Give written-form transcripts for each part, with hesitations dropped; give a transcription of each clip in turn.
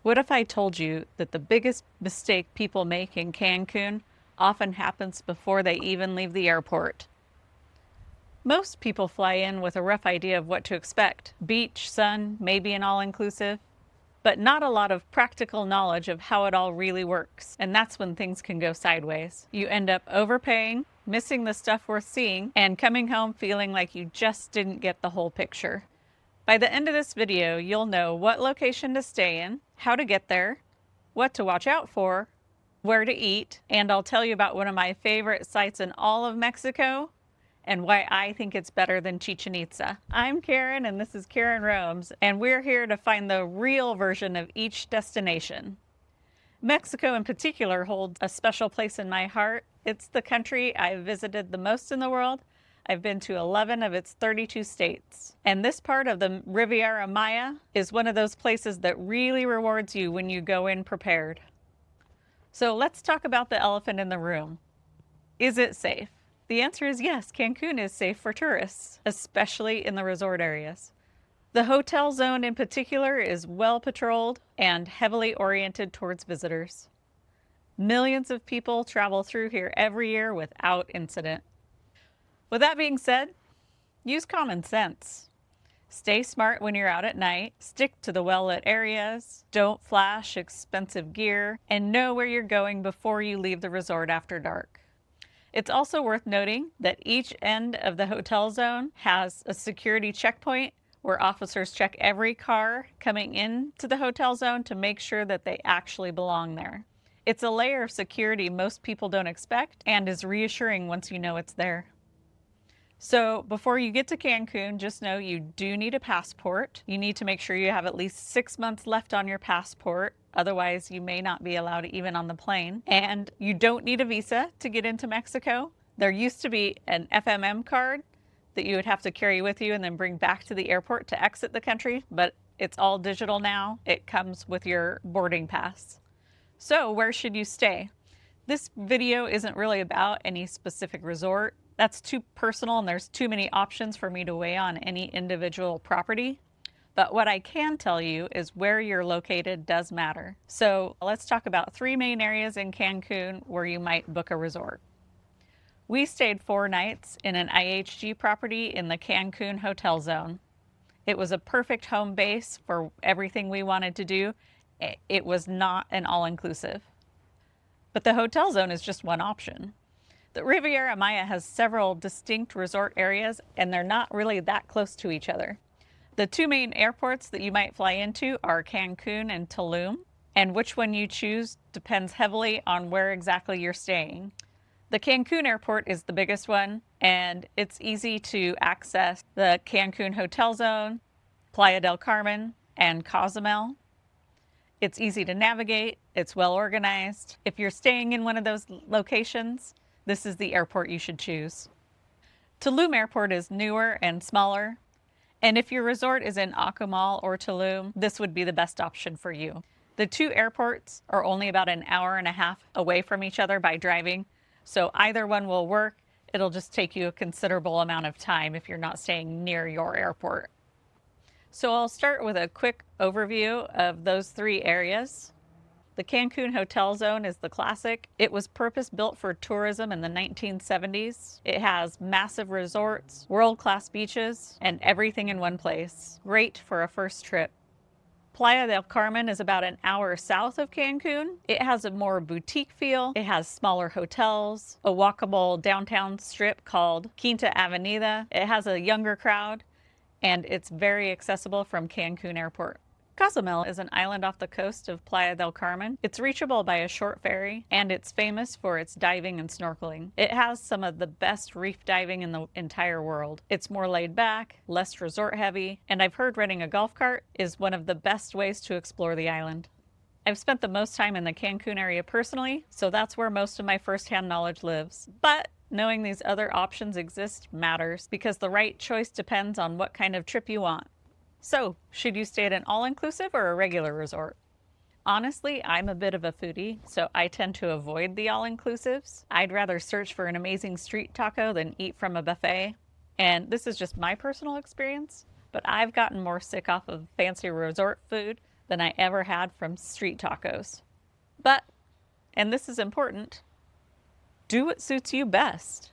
What if I told you that the biggest mistake people make in Cancun often happens before they even leave the airport? Most people fly in with a rough idea of what to expect: beach, sun, maybe an all inclusive, but not a lot of practical knowledge of how it all really works. And that's when things can go sideways. You end up overpaying, missing the stuff worth seeing, and coming home feeling like you just didn't get the whole picture. By the end of this video, you'll know what location to stay in, how to get there, what to watch out for, where to eat, and I'll tell you about one of my favorite sites in all of Mexico and why I think it's better than Chichén Itzá. I'm Karen and this is Karen Roams, and we're here to find the real version of each destination. Mexico in particular holds a special place in my heart. It's the country I've visited the most in the world. I've been to 11 of its 32 states. And this part of the Riviera Maya is one of those places that really rewards you when you go in prepared. So let's talk about the elephant in the room. Is it safe? The answer is yes, Cancun is safe for tourists, especially in the resort areas. The hotel zone in particular is well patrolled and heavily oriented towards visitors. Millions of people travel through here every year without incident. With that being said, use common sense. Stay smart when you're out at night, stick to the well-lit areas, don't flash expensive gear, and know where you're going before you leave the resort after dark. It's also worth noting that each end of the hotel zone has a security checkpoint where officers check every car coming into the hotel zone to make sure that they actually belong there. It's a layer of security most people don't expect and is reassuring once you know it's there. So before you get to Cancun, just know you do need a passport. You need to make sure you have at least 6 months left on your passport. Otherwise, you may not be allowed even on the plane. And you don't need a visa to get into Mexico. There used to be an FMM card that you would have to carry with you and then bring back to the airport to exit the country, but it's all digital now. It comes with your boarding pass. So where should you stay? This video isn't really about any specific resort. That's too personal and there's too many options for me to weigh on any individual property. But what I can tell you is where you're located does matter. So let's talk about 3 main areas in Cancun where you might book a resort. We stayed 4 nights in an IHG property in the Cancun Hotel Zone. It was a perfect home base for everything we wanted to do. It was not an all-inclusive. But the hotel zone is just one option. The Riviera Maya has several distinct resort areas, and they're not really that close to each other. The 2 main airports that you might fly into are Cancun and Tulum, and which one you choose depends heavily on where exactly you're staying. The Cancun airport is the biggest one, and it's easy to access the Cancun Hotel Zone, Playa del Carmen, and Cozumel. It's easy to navigate, it's well organized. If you're staying in one of those locations, this is the airport you should choose. Tulum Airport is newer and smaller, and if your resort is in Akumal or Tulum, this would be the best option for you. The 2 airports are only about an hour and a half away from each other by driving, so either one will work. It'll just take you a considerable amount of time if you're not staying near your airport. So I'll start with a quick overview of those 3 areas. The Cancun Hotel Zone is the classic. It was purpose-built for tourism in the 1970s. It has massive resorts, world-class beaches, and everything in one place. Great for a first trip. Playa del Carmen is about an hour south of Cancun. It has a more boutique feel. It has smaller hotels, a walkable downtown strip called Quinta Avenida. It has a younger crowd, and it's very accessible from Cancun Airport. Cozumel is an island off the coast of Playa del Carmen. It's reachable by a short ferry, and it's famous for its diving and snorkeling. It has some of the best reef diving in the entire world. It's more laid back, less resort heavy, and I've heard renting a golf cart is one of the best ways to explore the island. I've spent the most time in the Cancun area personally, so that's where most of my firsthand knowledge lives. But knowing these other options exist matters because the right choice depends on what kind of trip you want. So, should you stay at an all-inclusive or a regular resort? Honestly, I'm a bit of a foodie, so I tend to avoid the all-inclusives. I'd rather search for an amazing street taco than eat from a buffet. And this is just my personal experience, but I've gotten more sick off of fancy resort food than I ever had from street tacos. But, and this is important, do what suits you best.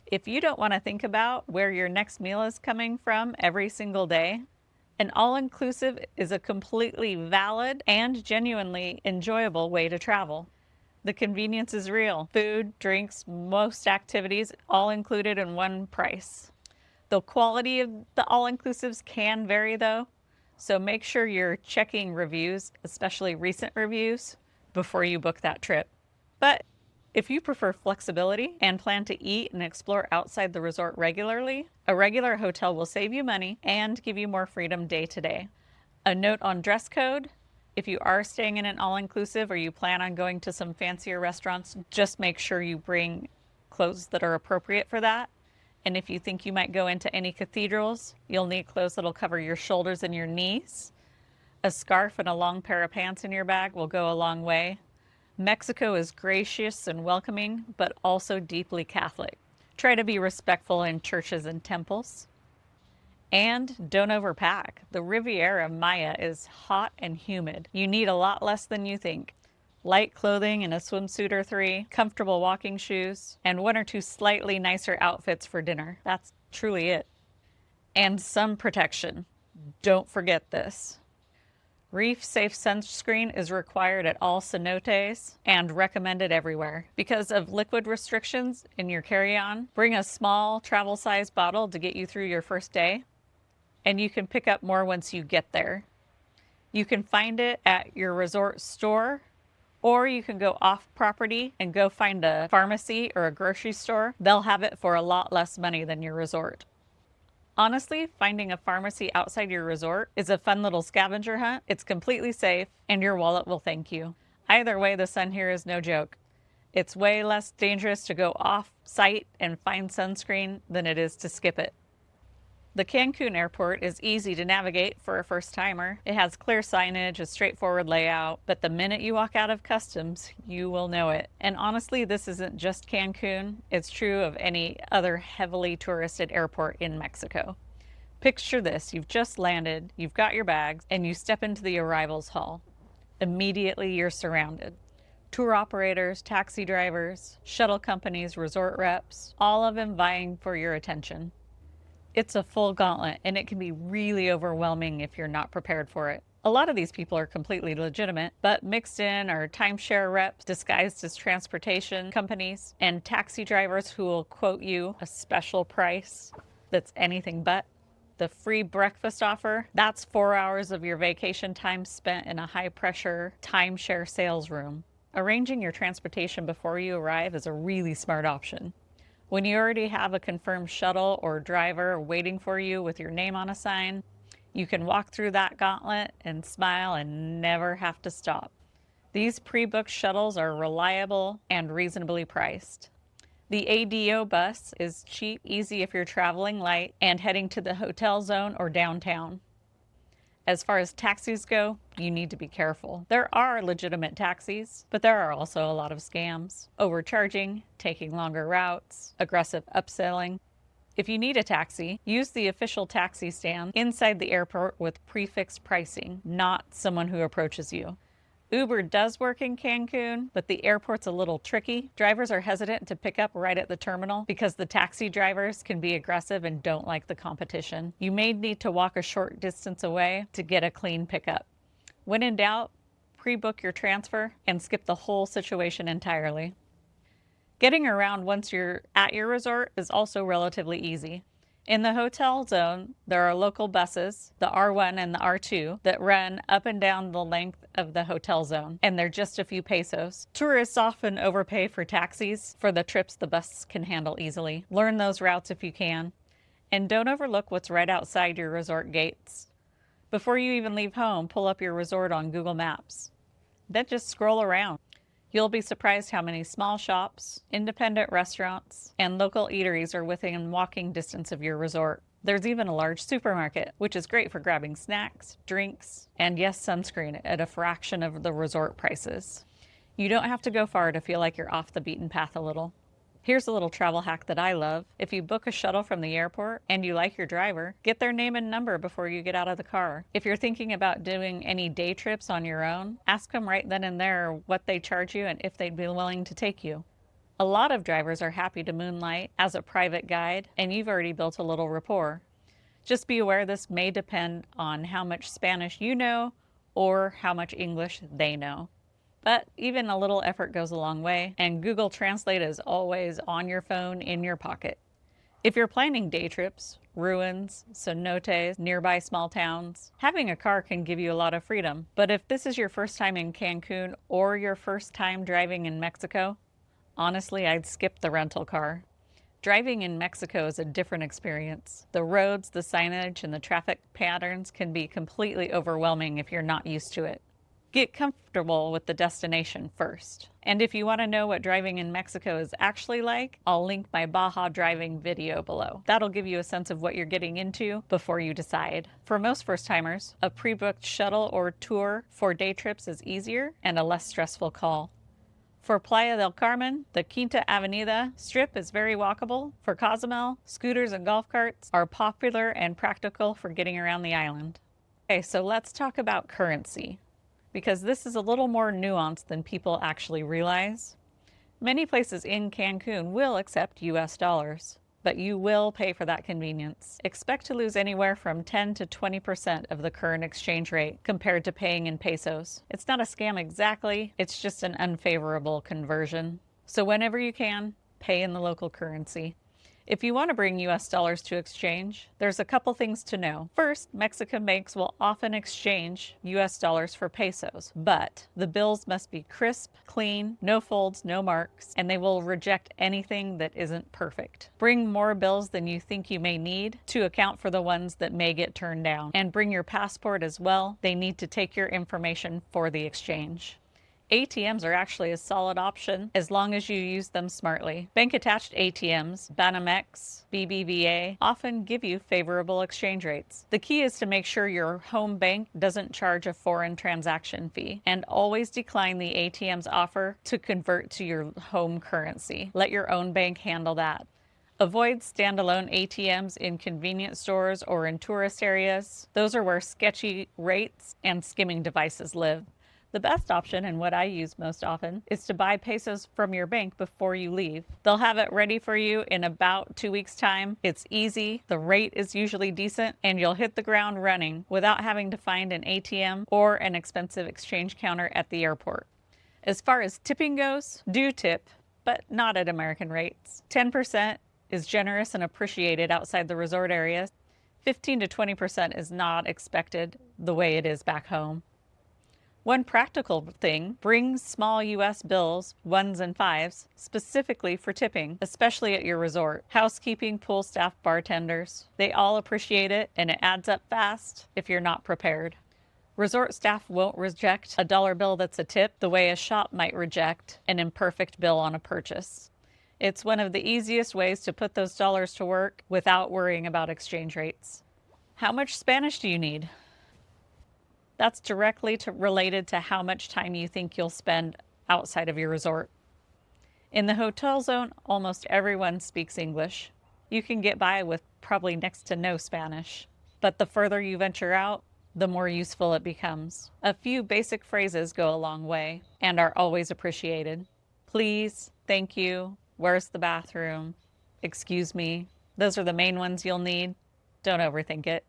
If you don't want to think about where your next meal is coming from every single day, an all-inclusive is a completely valid and genuinely enjoyable way to travel. The convenience is real. Food, drinks, most activities, all included in one price. The quality of the all-inclusives can vary though, so make sure you're checking reviews, especially recent reviews, before you book that trip. But if you prefer flexibility and plan to eat and explore outside the resort regularly, a regular hotel will save you money and give you more freedom day to day. A note on dress code: if you are staying in an all-inclusive or you plan on going to some fancier restaurants, just make sure you bring clothes that are appropriate for that. And if you think you might go into any cathedrals, you'll need clothes that'll cover your shoulders and your knees. A scarf and a long pair of pants in your bag will go a long way. Mexico is gracious and welcoming, but also deeply Catholic. Try to be respectful in churches and temples. And don't overpack. The Riviera Maya is hot and humid. You need a lot less than you think. Light clothing and a swimsuit or 3, comfortable walking shoes, and 1 or 2 slightly nicer outfits for dinner. That's truly it. And sun protection. Don't forget this. Reef-safe sunscreen is required at all cenotes and recommended everywhere. Because of liquid restrictions in your carry-on, bring a small travel-sized bottle to get you through your first day, and you can pick up more once you get there. You can find it at your resort store, or you can go off property and go find a pharmacy or a grocery store. They'll have it for a lot less money than your resort. Honestly, finding a pharmacy outside your resort is a fun little scavenger hunt. It's completely safe, and your wallet will thank you. Either way, the sun here is no joke. It's way less dangerous to go off-site and find sunscreen than it is to skip it. The Cancun airport is easy to navigate for a first-timer. It has clear signage, a straightforward layout, but the minute you walk out of customs, you will know it. And honestly, this isn't just Cancun. It's true of any other heavily touristed airport in Mexico. Picture this: you've just landed, you've got your bags, and you step into the arrivals hall. Immediately, you're surrounded. Tour operators, taxi drivers, shuttle companies, resort reps, all of them vying for your attention. It's a full gauntlet, and it can be really overwhelming if you're not prepared for it. A lot of these people are completely legitimate, but mixed in are timeshare reps disguised as transportation companies and taxi drivers who will quote you a special price that's anything but. The free breakfast offer, that's 4 hours of your vacation time spent in a high-pressure timeshare sales room. Arranging your transportation before you arrive is a really smart option. When you already have a confirmed shuttle or driver waiting for you with your name on a sign, you can walk through that gauntlet and smile and never have to stop. These pre-booked shuttles are reliable and reasonably priced. The ADO bus is cheap, easy if you're traveling light and heading to the hotel zone or downtown. As far as taxis go, you need to be careful. There are legitimate taxis, but there are also a lot of scams. Overcharging, taking longer routes, aggressive upselling. If you need a taxi, use the official taxi stand inside the airport with prefixed pricing, not someone who approaches you. Uber does work in Cancun, but the airport's a little tricky. Drivers are hesitant to pick up right at the terminal because the taxi drivers can be aggressive and don't like the competition. You may need to walk a short distance away to get a clean pickup. When in doubt, pre-book your transfer and skip the whole situation entirely. Getting around once you're at your resort is also relatively easy. In the hotel zone, there are local buses, the R1 and the R2, that run up and down the length of the hotel zone, and they're just a few pesos. Tourists often overpay for taxis for the trips the bus can handle easily. Learn those routes if you can, and don't overlook what's right outside your resort gates. Before you even leave home, pull up your resort on Google Maps. Then just scroll around. You'll be surprised how many small shops, independent restaurants, and local eateries are within walking distance of your resort. There's even a large supermarket, which is great for grabbing snacks, drinks, and yes, sunscreen at a fraction of the resort prices. You don't have to go far to feel like you're off the beaten path a little. Here's a little travel hack that I love. If you book a shuttle from the airport and you like your driver, get their name and number before you get out of the car. If you're thinking about doing any day trips on your own, ask them right then and there what they charge you and if they'd be willing to take you. A lot of drivers are happy to moonlight as a private guide, and you've already built a little rapport. Just be aware this may depend on how much Spanish you know or how much English they know. But even a little effort goes a long way, and Google Translate is always on your phone in your pocket. If you're planning day trips, ruins, cenotes, nearby small towns, having a car can give you a lot of freedom. But if this is your first time in Cancun or your first time driving in Mexico, honestly, I'd skip the rental car. Driving in Mexico is a different experience. The roads, the signage, and the traffic patterns can be completely overwhelming if you're not used to it. Get comfortable with the destination first. And if you want to know what driving in Mexico is actually like, I'll link my Baja driving video below. That'll give you a sense of what you're getting into before you decide. For most first-timers, a pre-booked shuttle or tour for day trips is easier and a less stressful call. For Playa del Carmen, the Quinta Avenida Strip is very walkable. For Cozumel, scooters and golf carts are popular and practical for getting around the island. Okay, so let's talk about currency, because this is a little more nuanced than people actually realize. Many places in Cancun will accept US dollars, but you will pay for that convenience. Expect to lose anywhere from 10 to 20% of the current exchange rate compared to paying in pesos. It's not a scam exactly, it's just an unfavorable conversion. So whenever you can, pay in the local currency. If you want to bring US dollars to exchange, there's a couple things to know. First, Mexican banks will often exchange US dollars for pesos, but the bills must be crisp, clean, no folds, no marks, and they will reject anything that isn't perfect. Bring more bills than you think you may need to account for the ones that may get turned down. And bring your passport as well. They need to take your information for the exchange. ATMs are actually a solid option as long as you use them smartly. Bank-attached ATMs, Banamex, BBVA, often give you favorable exchange rates. The key is to make sure your home bank doesn't charge a foreign transaction fee, and always decline the ATM's offer to convert to your home currency. Let your own bank handle that. Avoid standalone ATMs in convenience stores or in tourist areas. Those are where sketchy rates and skimming devices live. The best option, and what I use most often, is to buy pesos from your bank before you leave. They'll have it ready for you in about 2 weeks' time. It's easy, the rate is usually decent, and you'll hit the ground running without having to find an ATM or an expensive exchange counter at the airport. As far as tipping goes, do tip, but not at American rates. 10% is generous and appreciated outside the resort areas. 15 to 20% is not expected the way it is back home. One practical thing, bring small US bills, 1s and 5s, specifically for tipping, especially at your resort. Housekeeping, pool staff, bartenders, they all appreciate it, and it adds up fast if you're not prepared. Resort staff won't reject a dollar bill that's a tip the way a shop might reject an imperfect bill on a purchase. It's one of the easiest ways to put those dollars to work without worrying about exchange rates. How much Spanish do you need? That's directly related to how much time you think you'll spend outside of your resort. In the hotel zone, almost everyone speaks English. You can get by with probably next to no Spanish. But the further you venture out, the more useful it becomes. A few basic phrases go a long way and are always appreciated. Please, thank you, where's the bathroom, excuse me. Those are the main ones you'll need. Don't overthink it.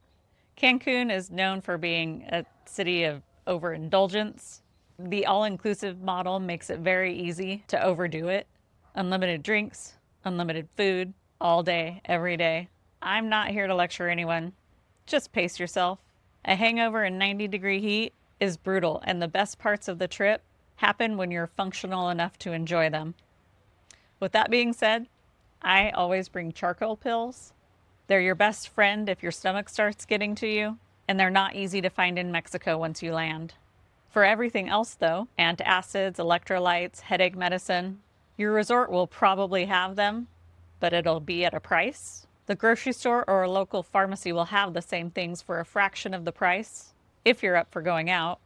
Cancun is known for being a city of overindulgence. The all-inclusive model makes it very easy to overdo it. Unlimited drinks, unlimited food, all day, every day. I'm not here to lecture anyone. Just pace yourself. A hangover in 90-degree heat is brutal, and the best parts of the trip happen when you're functional enough to enjoy them. With that being said, I always bring charcoal pills. They're your best friend if your stomach starts getting to you, and they're not easy to find in Mexico once you land. For everything else though, antacids, electrolytes, headache medicine, your resort will probably have them, but it'll be at a price. The grocery store or a local pharmacy will have the same things for a fraction of the price if you're up for going out.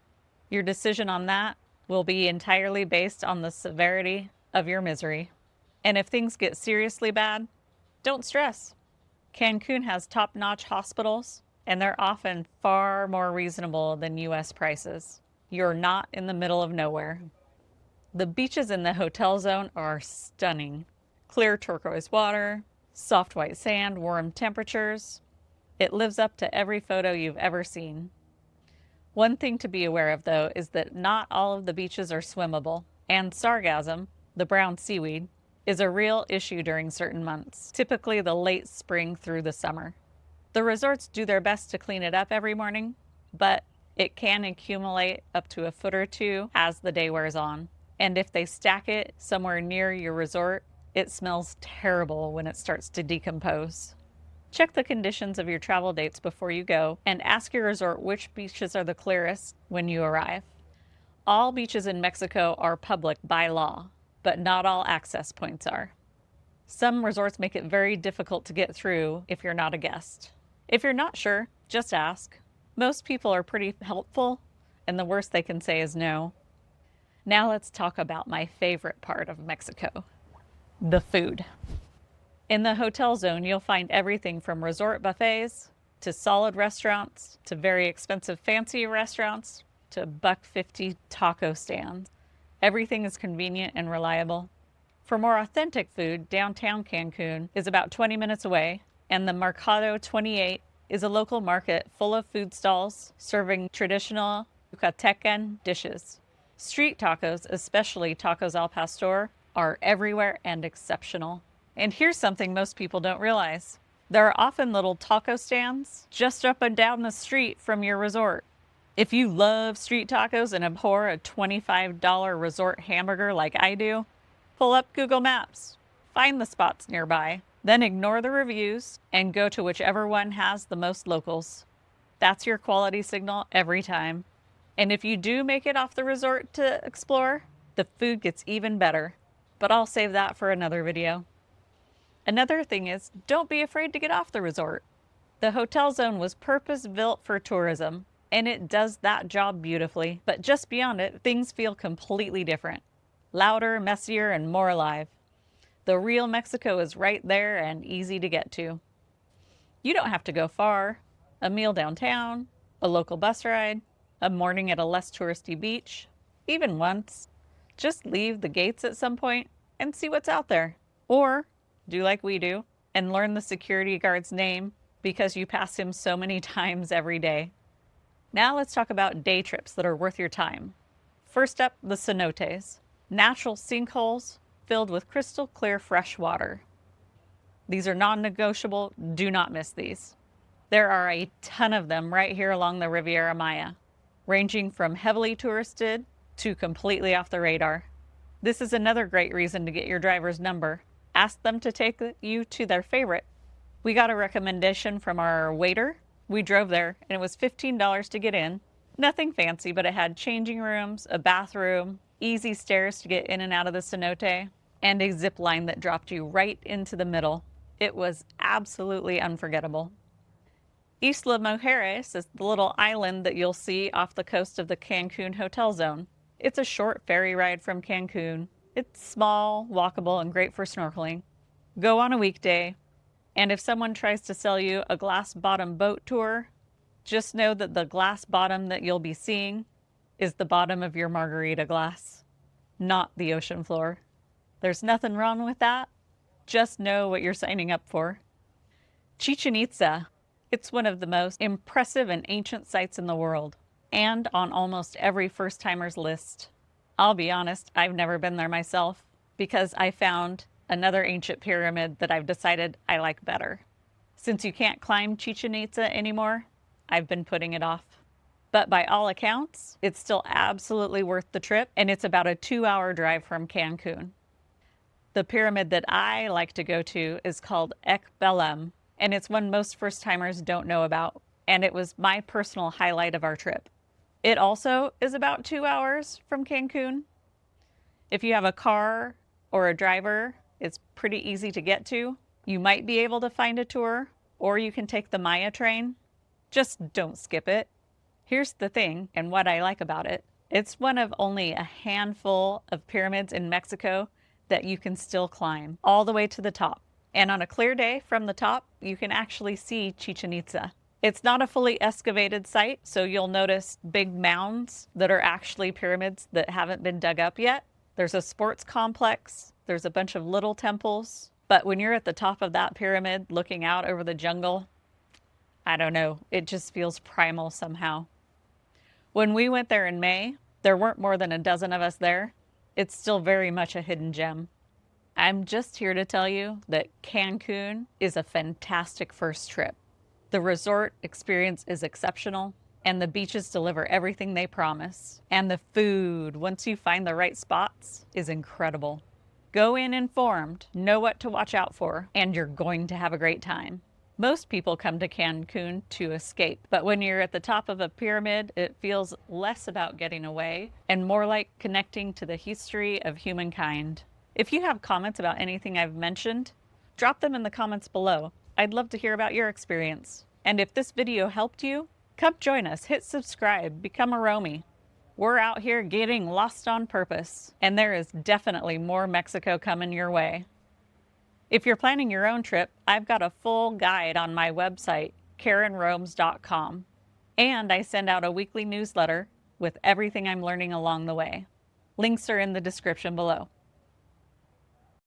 Your decision on that will be entirely based on the severity of your misery. And if things get seriously bad, don't stress. Cancun has top-notch hospitals, and they're often far more reasonable than US prices. You're not in the middle of nowhere. The beaches in the hotel zone are stunning. Clear turquoise water, soft white sand, warm temperatures. It lives up to every photo you've ever seen. One thing to be aware of, though, is that not all of the beaches are swimmable, and sargassum, the brown seaweed, is a real issue during certain months, typically the late spring through the summer. The resorts do their best to clean it up every morning, but it can accumulate up to a foot or two as the day wears on. And if they stack it somewhere near your resort, it smells terrible when it starts to decompose. Check the conditions of your travel dates before you go and ask your resort which beaches are the clearest when you arrive. All beaches in Mexico are public by law, but not all access points are. Some resorts make it very difficult to get through if you're not a guest. If you're not sure, just ask. Most people are pretty helpful, and the worst they can say is no. Now let's talk about my favorite part of Mexico, the food. In the hotel zone, you'll find everything from resort buffets to solid restaurants to very expensive fancy restaurants to $1.50 taco stands. Everything is convenient and reliable. For more authentic food, downtown Cancun is about 20 minutes away, and the Mercado 28 is a local market full of food stalls serving traditional Yucatecan dishes. Street tacos, especially tacos al pastor, are everywhere and exceptional. And here's something most people don't realize. There are often little taco stands just up and down the street from your resort. If you love street tacos and abhor a $25 resort hamburger like I do, pull up Google Maps, find the spots nearby, then ignore the reviews and go to whichever one has the most locals. That's your quality signal every time. And if you do make it off the resort to explore, the food gets even better. But I'll save that for another video. Another thing is, don't be afraid to get off the resort. The hotel zone was purpose-built for tourism, and it does that job beautifully. But just beyond it, things feel completely different. Louder, messier, and more alive. The real Mexico is right there and easy to get to. You don't have to go far. A meal downtown, a local bus ride, a morning at a less touristy beach, even once. Just leave the gates at some point and see what's out there. Or do like we do and learn the security guard's name because you pass him so many times every day. Now let's talk about day trips that are worth your time. First up, the cenotes, natural sinkholes filled with crystal clear fresh water. These are non-negotiable. Do not miss these. There are a ton of them right here along the Riviera Maya, ranging from heavily touristed to completely off the radar. This is another great reason to get your driver's number. Ask them to take you to their favorite. We got a recommendation from our waiter. We drove there, and it was $15 to get in. Nothing fancy, but it had changing rooms, a bathroom, easy stairs to get in and out of the cenote, and a zip line that dropped you right into the middle. It was absolutely unforgettable. Isla Mujeres is the little island that you'll see off the coast of the Cancun Hotel Zone. It's a short ferry ride from Cancun. It's small, walkable, and great for snorkeling. Go on a weekday, and if someone tries to sell you a glass bottom boat tour, just know that the glass bottom that you'll be seeing is the bottom of your margarita glass, not the ocean floor. There's nothing wrong with that. Just know what you're signing up for. Chichén Itzá. It's one of the most impressive and ancient sites in the world, and on almost every first-timer's list. I'll be honest, I've never been there myself because I found another ancient pyramid that I've decided I like better. Since you can't climb Chichén Itzá anymore, I've been putting it off. But by all accounts, it's still absolutely worth the trip, and it's about a 2-hour drive from Cancun. The pyramid that I like to go to is called Belém, and it's one most first-timers don't know about, and it was my personal highlight of our trip. It also is about 2 hours from Cancun. If you have a car or a driver, it's pretty easy to get to. You might be able to find a tour, or you can take the Maya train. Just don't skip it. Here's the thing, and what I like about it. It's one of only a handful of pyramids in Mexico that you can still climb all the way to the top. And on a clear day from the top, you can actually see Chichén Itzá. It's not a fully excavated site, so you'll notice big mounds that are actually pyramids that haven't been dug up yet. There's a sports complex, there's a bunch of little temples, but when you're at the top of that pyramid looking out over the jungle, I don't know, it just feels primal somehow. When we went there in May, there weren't more than a dozen of us there. It's still very much a hidden gem. I'm just here to tell you that Cancun is a fantastic first trip. The resort experience is exceptional, and the beaches deliver everything they promise. And the food, once you find the right spots, is incredible. Go in informed, know what to watch out for, and you're going to have a great time. Most people come to Cancun to escape, but when you're at the top of a pyramid, it feels less about getting away and more like connecting to the history of humankind. If you have comments about anything I've mentioned, drop them in the comments below. I'd love to hear about your experience. And if this video helped you, come join us, hit subscribe, become a roamie. We're out here getting lost on purpose, and there is definitely more Mexico coming your way. If you're planning your own trip, I've got a full guide on my website, KarenRoams.com. And I send out a weekly newsletter with everything I'm learning along the way. Links are in the description below.